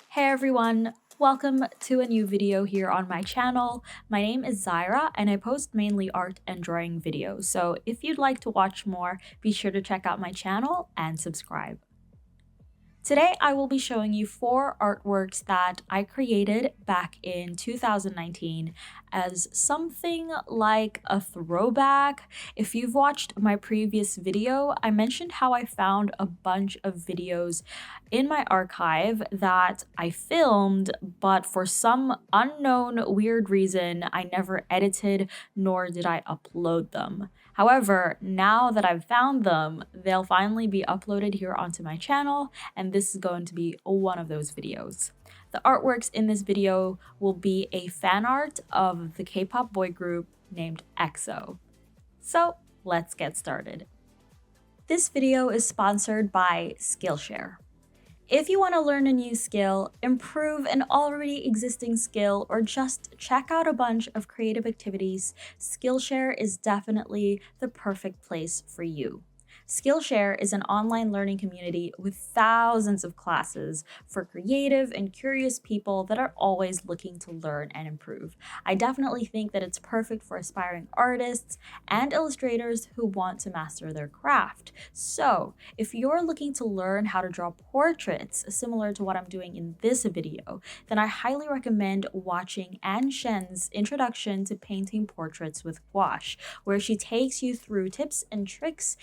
Hey everyone, welcome to a new video here on my channel. My name is Zaira and I post mainly art and drawing videos, so if you'd like to watch more, be sure to check out my channel and subscribe. Today I will be showing you 4 artworks that I created back in 2019 as something like a throwback. If you've watched my previous video, I mentioned how I found a bunch of videos in my archive that I filmed, but for some unknown weird reason, I never edited nor did I upload them. However, now that I've found them, they'll finally be uploaded here onto my channel, and this is going to be one of those videos. The artworks in this video will be a fan art of the K-pop boy group named EXO. So let's get started. This video is sponsored by Skillshare. If you want to learn a new skill, improve an already existing skill, or just check out a bunch of creative activities, Skillshare is definitely the perfect place for you. Skillshare is an online learning community with thousands of classes for creative and curious people that are always looking to learn and improve. I definitely think that it's perfect for aspiring artists and illustrators who want to master their craft. So, if you're looking to learn how to draw portraits similar to what I'm doing in this video, then I highly recommend watching Chen's introduction to painting portraits with gouache, where she takes you through tips and tricks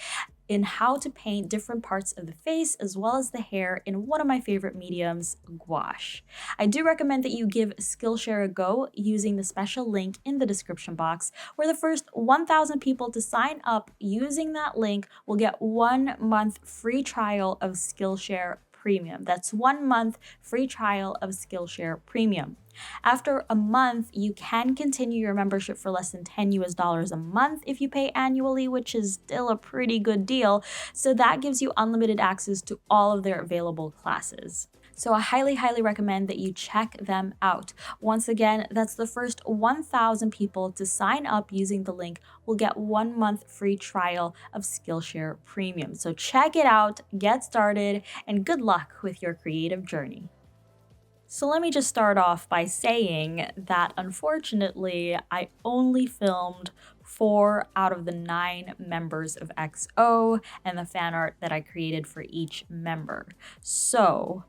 in how to paint different parts of the face as well as the hair in one of my favorite mediums, gouache. I do recommend that you give Skillshare a go using the special link in the description box, where the first 1,000 people to sign up using that link will get 1 month free trial of Skillshare Premium. That's 1 month free trial of Skillshare Premium. After a month, you can continue your membership for less than $10 a month if you pay annually, which is still a pretty good deal. So that gives you unlimited access to all of their available classes. So I highly recommend that you check them out. Once again, that's the first 1,000 people to sign up using the link will get 1 month free trial of Skillshare Premium. So check it out, get started, and good luck with your creative journey. So let me just start off by saying that unfortunately, I only filmed 4 out of the 9 members of EXO and the fan art that I created for each member. So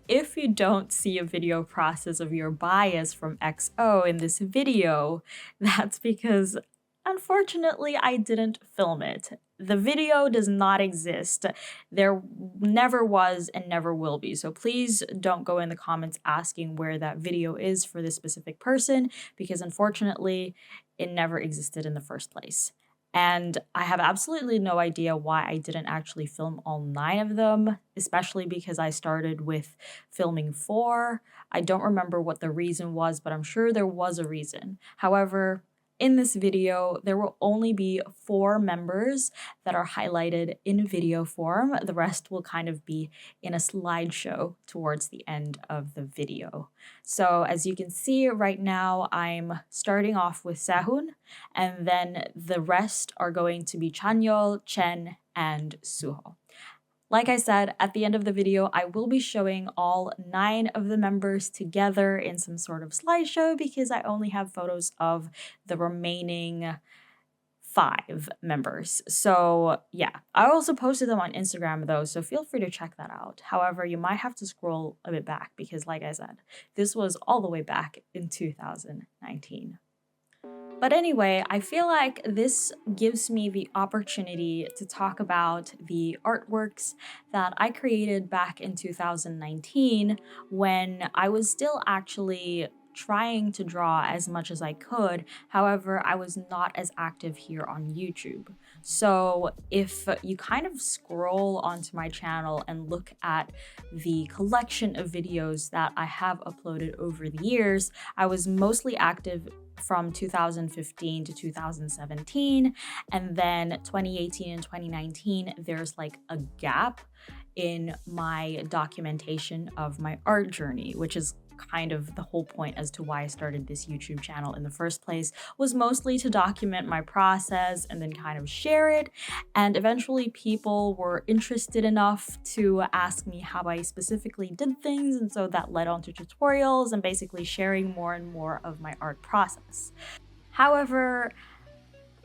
if you don't see a video process of your bias from EXO in this video, that's because unfortunately I didn't film it. The video does not exist. There never was and never will be. So please don't go in the comments asking where that video is for this specific person, because unfortunately it never existed in the first place. And I have absolutely no idea why I didn't actually film all 9 of them, especially because I started with filming 4. I don't remember what the reason was, but I'm sure there was a reason. However, in this video, there will only be 4 members that are highlighted in video form. The rest will kind of be in a slideshow towards the end of the video. So as you can see right now, I'm starting off with sehun, and then the rest are going to be chanyeol, chen, and suho. Like I said, at the end of the video, I will be showing all 9 of the members together in some sort of slideshow because I only have photos of the remaining 5 members. So yeah, I also posted them on Instagram though, so feel free to check that out. However, you might have to scroll a bit back because like I said, this was all the way back in 2019. But anyway, I feel like this gives me the opportunity to talk about the artworks that I created back in 2019 when I was still actually trying to draw as much as I could. However, I was not as active here on YouTube. So if you kind of scroll onto my channel and look at the collection of videos that I have uploaded over the years, I was mostly active from 2015 to 2017, and then 2018 and 2019 there's like a gap in my documentation of my art journey, which is kind of the whole point as to why I started this YouTube channel in the first place, was mostly to document my process and then kind of share it. And eventually people were interested enough to ask me how I specifically did things, and so that led on to tutorials and basically sharing more and more of my art process. However,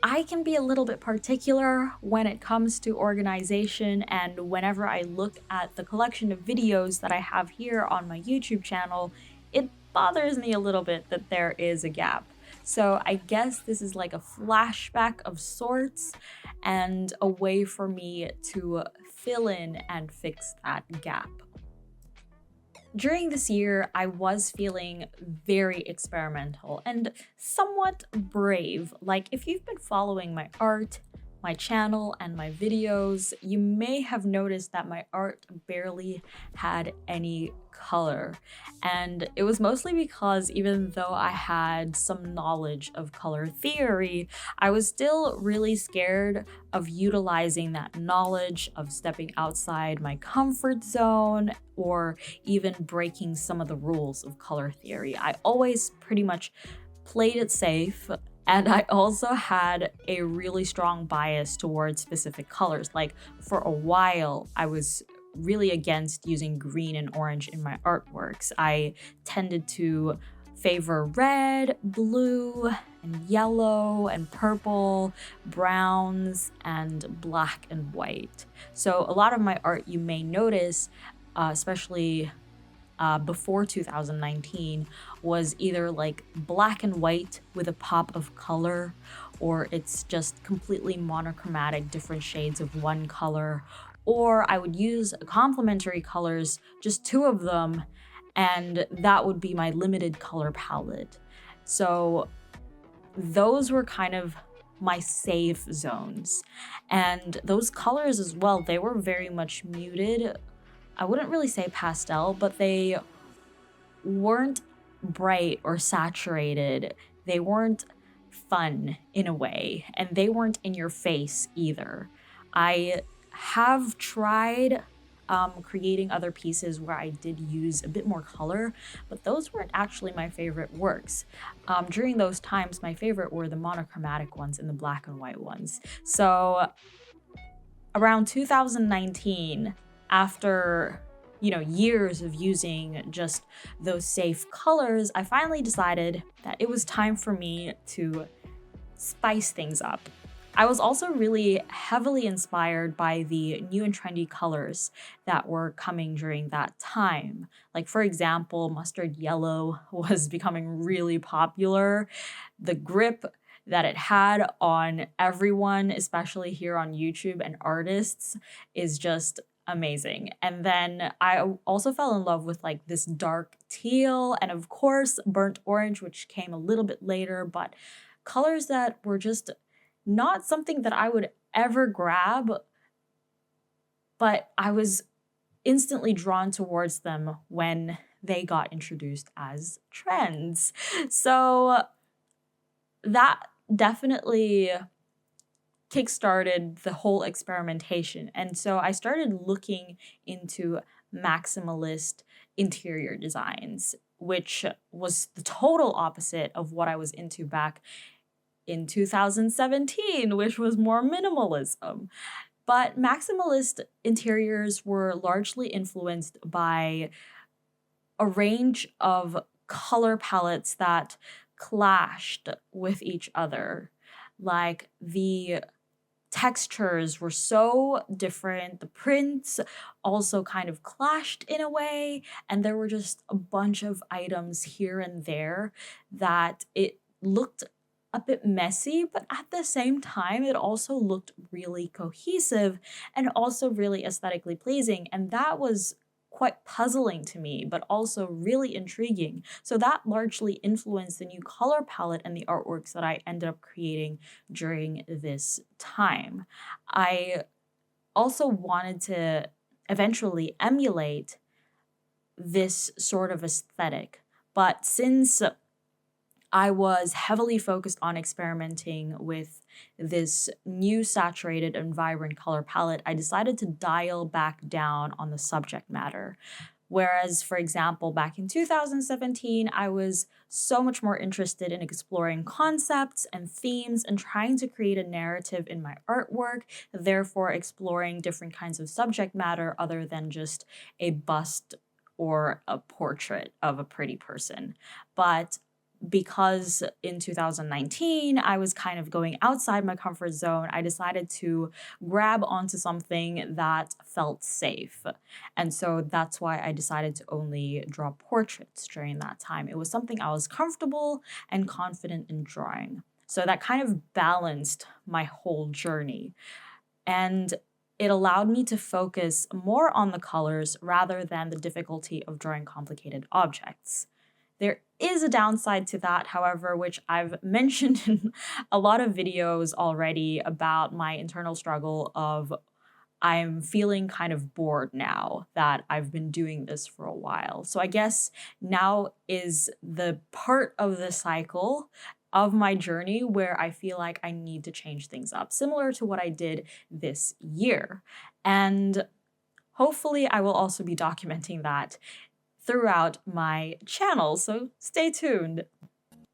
I can be a little bit particular when it comes to organization, and whenever I look at the collection of videos that I have here on my YouTube channel, it bothers me a little bit that there is a gap. So I guess this is like a flashback of sorts and a way for me to fill in and fix that gap. During this year, I was feeling very experimental and somewhat brave. Like, if you've been following my art, my channel, and my videos, you may have noticed that my art barely had any color. And it was mostly because even though I had some knowledge of color theory, I was still really scared of utilizing that knowledge, of stepping outside my comfort zone, or even breaking some of the rules of color theory. I always pretty much played it safe, and I also had a really strong bias towards specific colors. Like, for a while, I was really against using green and orange in my artworks. I tended to favor red, blue, and yellow, and purple, browns, and black and white. So a lot of my art, you may notice, especially before 2019, was either like black and white with a pop of color, or it's just completely monochromatic, different shades of one color, or I would use complementary colors, just two of them, and that would be my limited color palette. So those were kind of my safe zones. And those colors as well, they were very much muted. I wouldn't really say pastel, but they weren't bright or saturated. They weren't fun in a way, and they weren't in your face either. I have tried creating other pieces where I did use a bit more color, but those weren't actually my favorite works. During those times, my favorite were the monochromatic ones and the black and white ones. So around 2019, after years of using just those safe colors, I finally decided that it was time for me to spice things up. I was also really heavily inspired by the new and trendy colors that were coming during that time. Like, for example, mustard yellow was becoming really popular. The grip that it had on everyone, especially here on YouTube and artists, is just amazing. And then I also fell in love with like this dark teal and of course burnt orange, which came a little bit later, but colors that were just not something that I would ever grab, but I was instantly drawn towards them when they got introduced as trends. So that definitely kickstarted the whole experimentation. And so I started looking into maximalist interior designs, which was the total opposite of what I was into back in 2017, which was more minimalism. But maximalist interiors were largely influenced by a range of color palettes that clashed with each other. Like, the textures were so different, the prints also kind of clashed in a way, and there were just a bunch of items here and there that it looked a bit messy, but at the same time, it also looked really cohesive and also really aesthetically pleasing. And that was quite puzzling to me, but also really intriguing. So that largely influenced the new color palette and the artworks that I ended up creating during this time. I also wanted to eventually emulate this sort of aesthetic, but since I was heavily focused on experimenting with this new saturated and vibrant color palette, I decided to dial back down on the subject matter. Whereas, for example, back in 2017, I was so much more interested in exploring concepts and themes and trying to create a narrative in my artwork, therefore exploring different kinds of subject matter other than just a bust or a portrait of a pretty person. But because in 2019 I was kind of going outside my comfort zone, I decided to grab onto something that felt safe. And so that's why I decided to only draw portraits during that time. It was something I was comfortable and confident in drawing. So that kind of balanced my whole journey. And it allowed me to focus more on the colors rather than the difficulty of drawing complicated objects. There is a downside to that, however, which I've mentioned in a lot of videos already about my internal struggle of I'm feeling kind of bored now that I've been doing this for a while. So I guess now is the part of the cycle of my journey where I feel like I need to change things up, similar to what I did this year. And hopefully I will also be documenting that throughout my channel, so stay tuned.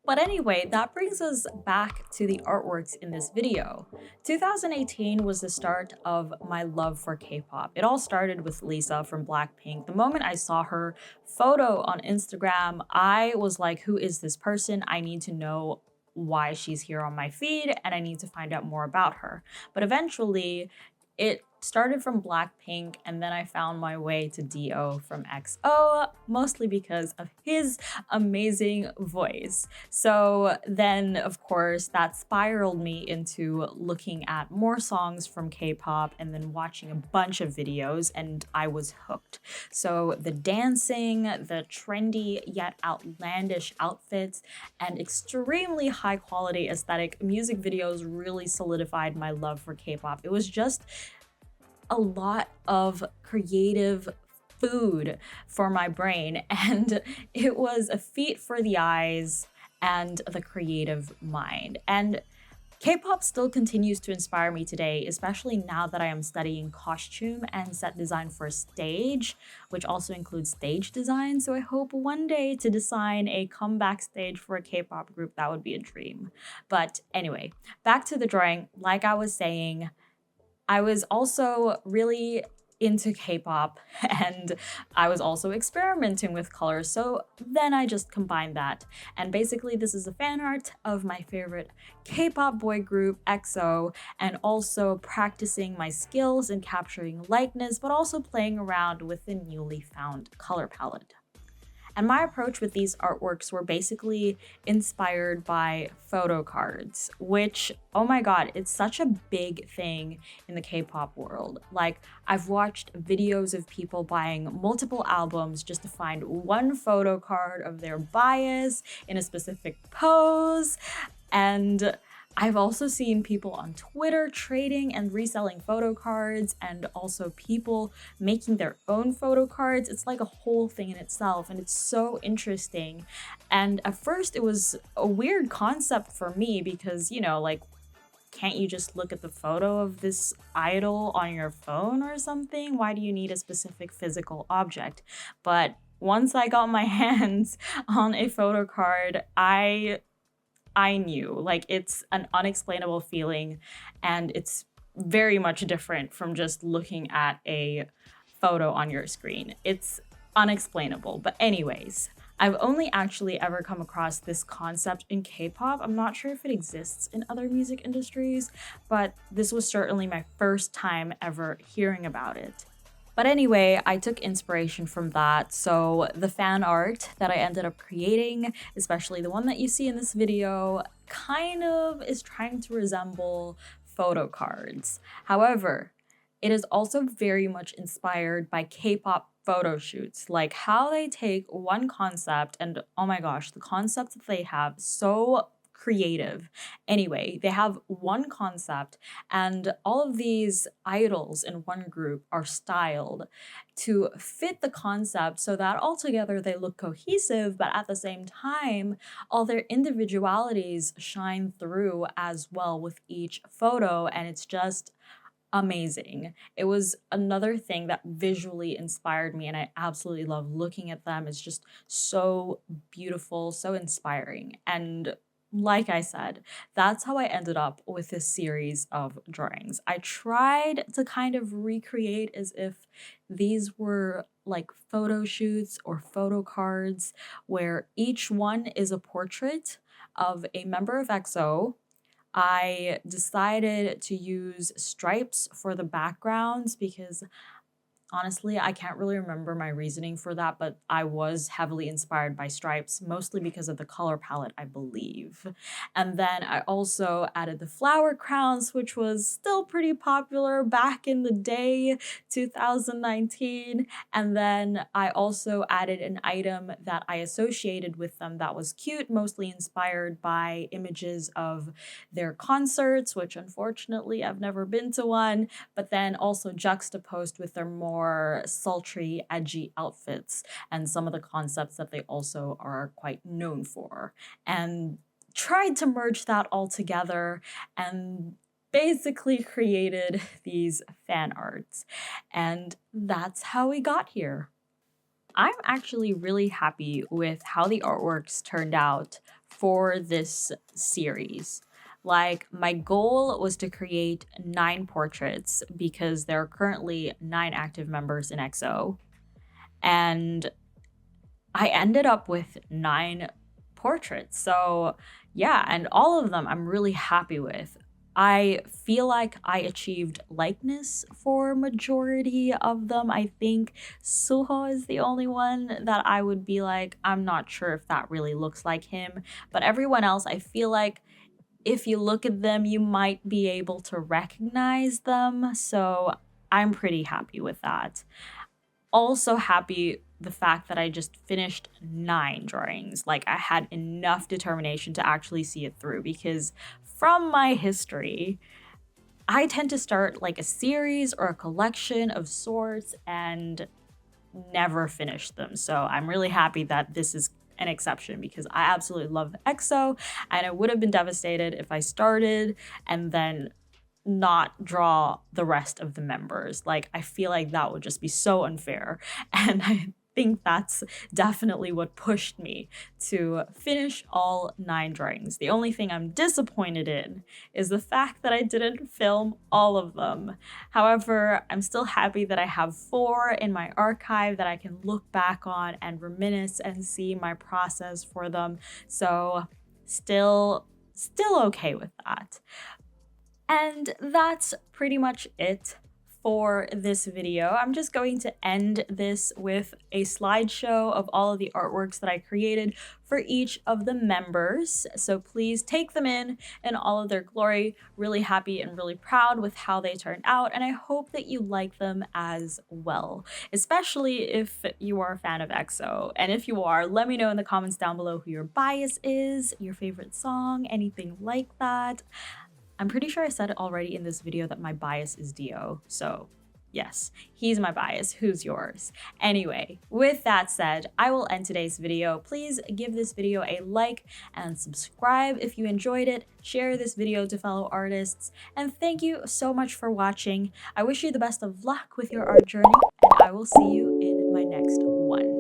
But anyway, that brings us back to the artworks in this video. 2018 was the start of my love for K-pop. It all started with Lisa from Blackpink. The moment I saw her photo on Instagram, I was like, who is this person? I need to know why she's here on my feed and I need to find out more about her. But eventually, it started from Blackpink and then I found my way to D.O. from EXO, mostly because of his amazing voice. So then, of course, that spiraled me into looking at more songs from K-pop and then watching a bunch of videos, and I was hooked. So the dancing, the trendy yet outlandish outfits, and extremely high quality aesthetic music videos really solidified my love for K-pop. It was just a lot of creative food for my brain, and it was a feat for the eyes and the creative mind. And K-pop still continues to inspire me today, especially now that I am studying costume and set design for stage, which also includes stage design. So I hope one day to design a comeback stage for a K-pop group. That would be a dream. But anyway, back to the drawing. Like I was saying, I was also really into K-pop and I was also experimenting with colors. So then I just combined that. And basically this is a fan art of my favorite K-pop boy group, EXO, and also practicing my skills in capturing likeness, but also playing around with the newly found color palette. And my approach with these artworks were basically inspired by photo cards, which, oh my god, it's such a big thing in the K-pop world. Like, I've watched videos of people buying multiple albums just to find one photo card of their bias in a specific pose, and I've also seen people on Twitter trading and reselling photo cards, and also people making their own photo cards. It's like a whole thing in itself, and it's so interesting. And at first it was a weird concept for me because, you know, like, can't you just look at the photo of this idol on your phone or something? Why do you need a specific physical object? But once I got my hands on a photo card, I knew, like, it's an unexplainable feeling and it's very much different from just looking at a photo on your screen. It's unexplainable. But anyways, I've only actually ever come across this concept in K-pop. I'm not sure if it exists in other music industries, but this was certainly my first time ever hearing about it. But anyway, I took inspiration from that, so the fan art that I ended up creating, especially the one that you see in this video, kind of is trying to resemble photo cards. However, it is also very much inspired by K-pop photo shoots, like how they take one concept and, oh my gosh, the concepts that they have, so creative. Anyway, they have one concept and all of these idols in one group are styled to fit the concept so that altogether they look cohesive, but at the same time, all their individualities shine through as well with each photo, and it's just amazing. It was another thing that visually inspired me, and I absolutely love looking at them. It's just so beautiful, so inspiring. And like I said, that's how I ended up with this series of drawings. I tried to kind of recreate as if these were like photo shoots or photo cards where each one is a portrait of a member of EXO. I decided to use stripes for the backgrounds because honestly, I can't really remember my reasoning for that, but I was heavily inspired by stripes, mostly because of the color palette, I believe. And then I also added the flower crowns, which was still pretty popular back in the day, 2019. And then I also added an item that I associated with them that was cute, mostly inspired by images of their concerts, which unfortunately I've never been to one, but then also juxtaposed with their more sultry, edgy outfits and some of the concepts that they also are quite known for. And tried to merge that all together and basically created these fan arts. And that's how we got here. I'm actually really happy with how the artworks turned out for this series. Like, my goal was to create 9 portraits because there are currently 9 active members in EXO. And I ended up with 9 portraits. So, yeah, and all of them I'm really happy with. I feel like I achieved likeness for majority of them. I think Suho is the only one that I would be like, I'm not sure if that really looks like him. But everyone else, I feel like if you look at them, you might be able to recognize them. So I'm pretty happy with that. Also happy the fact that I just finished 9 drawings. Like, I had enough determination to actually see it through because from my history, I tend to start like a series or a collection of sorts and never finish them. So I'm really happy that this is an exception because I absolutely love EXO and I would have been devastated if I started and then not draw the rest of the members. Like, I feel like that would just be so unfair. And I think that's definitely what pushed me to finish all 9 drawings. The only thing I'm disappointed in is the fact that I didn't film all of them. However, I'm still happy that I have 4 in my archive that I can look back on and reminisce and see my process for them. So still okay with that. And that's pretty much it for this video. I'm just going to end this with a slideshow of all of the artworks that I created for each of the members. So please take them in all of their glory. Really happy and really proud with how they turned out. And I hope that you like them as well, especially if you are a fan of EXO. And if you are, let me know in the comments down below who your bias is, your favorite song, anything like that. I'm pretty sure I said it already in this video that my bias is Dio, so yes, he's my bias. Who's yours? Anyway, with that said, I will end today's video. Please give this video a like and subscribe if you enjoyed it. Share this video to fellow artists, and thank you so much for watching. I wish you the best of luck with your art journey, and I will see you in my next one.